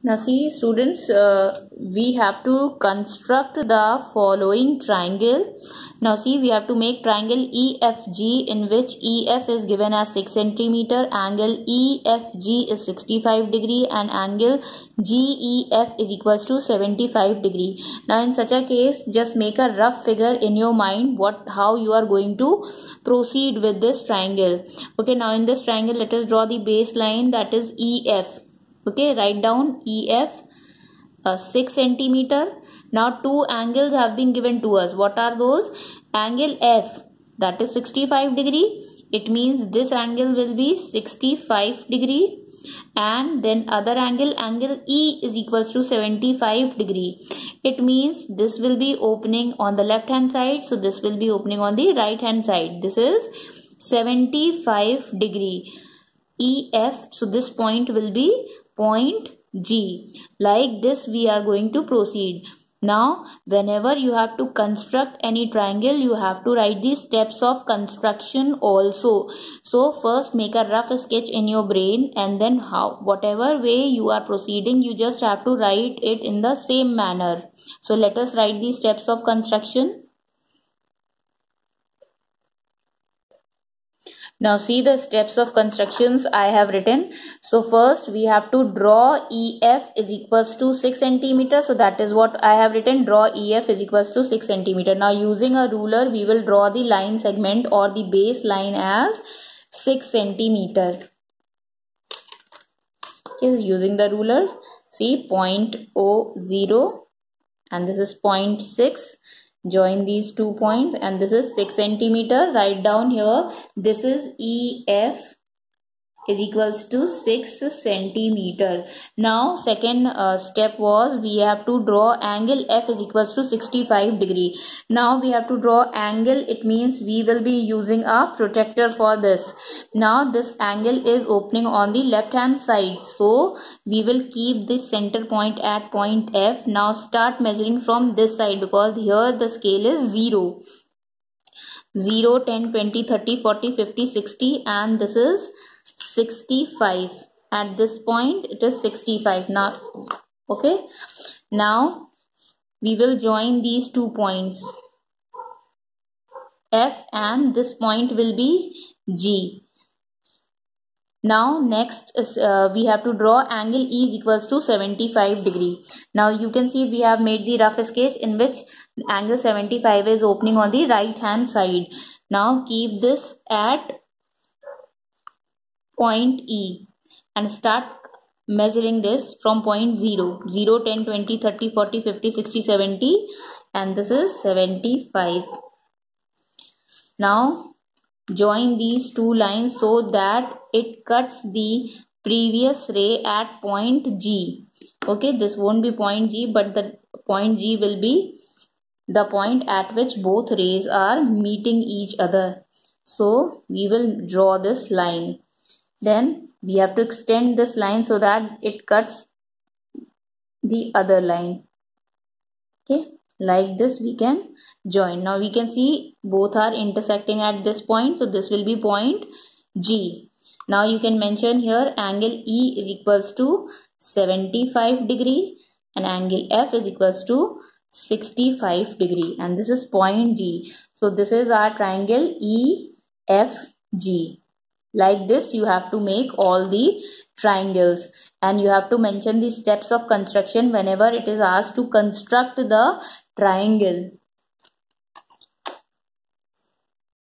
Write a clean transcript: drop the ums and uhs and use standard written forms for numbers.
Now see students, we have to construct the following triangle. Now see, we have to make triangle EFG, in which EF is given as 6 centimeter, angle EFG is 65 degree and angle GEF is equals to 75 degree. Now in such a case, just make a rough figure in your mind how you are going to proceed with this triangle. Okay, now in this triangle, let us draw the baseline, that is EF. Okay, write down EF 6 centimeter. Now two angles have been given to us. What are those? Angle F, that is 65 degree. It means this angle will be 65 degree. And then other angle E is equals to 75 degree. It means this will be opening on the left hand side. So this will be opening on the right hand side. This is 75 degree. EF, so this point will be point G. Like this we are going to proceed. Now whenever you have to construct any triangle, you have to write the steps of construction also. So first make a rough sketch in your brain, and then whatever way you are proceeding, you just have to write it in the same manner. So let us write the steps of construction. Now see the steps of constructions I have written. So first we have to draw EF is equals to 6 centimeter. So that is what I have written. Draw EF is equals to 6 centimeter. Now using a ruler, we will draw the line segment or the base line as 6 centimeter. Okay, using the ruler, see point 0 and this is 0.6. Join these 2 points and this is 6 centimeter. Write down here, this is EF is equals to 6 centimeter. Now second step was we have to draw angle F is equals to 65 degree. Now we have to draw angle, it means we will be using a protractor for this. Now this angle is opening on the left hand side, so we will keep this center point at point F. Now start measuring from this side, because here the scale is 0, 10, 20, 30, 40, 50, 60 and this is 65. At this point it is 65 now. Okay, now we will join these 2 points F and this point will be G. Now next is we have to draw angle E is equals to 75 degree. Now you can see we have made the rough sketch in which angle 75 is opening on the right hand side. Now keep this at point E and start measuring this from point 0, 10, 20, 30, 40, 50, 60, 70 and this is 75. Now join these two lines so that it cuts the previous ray at point G. Okay, this won't be point G, but the point G will be the point at which both rays are meeting each other. So we will draw this line. Then we have to extend this line so that it cuts the other line. Okay, like this we can join. Now we can see both are intersecting at this point, so this will be point G. Now you can mention here angle E is equals to 75 degree and angle F is equals to 65 degree and this is point G. So this is our triangle EFG. Like this you have to make all the triangles, and you have to mention the steps of construction whenever it is asked to construct the triangle.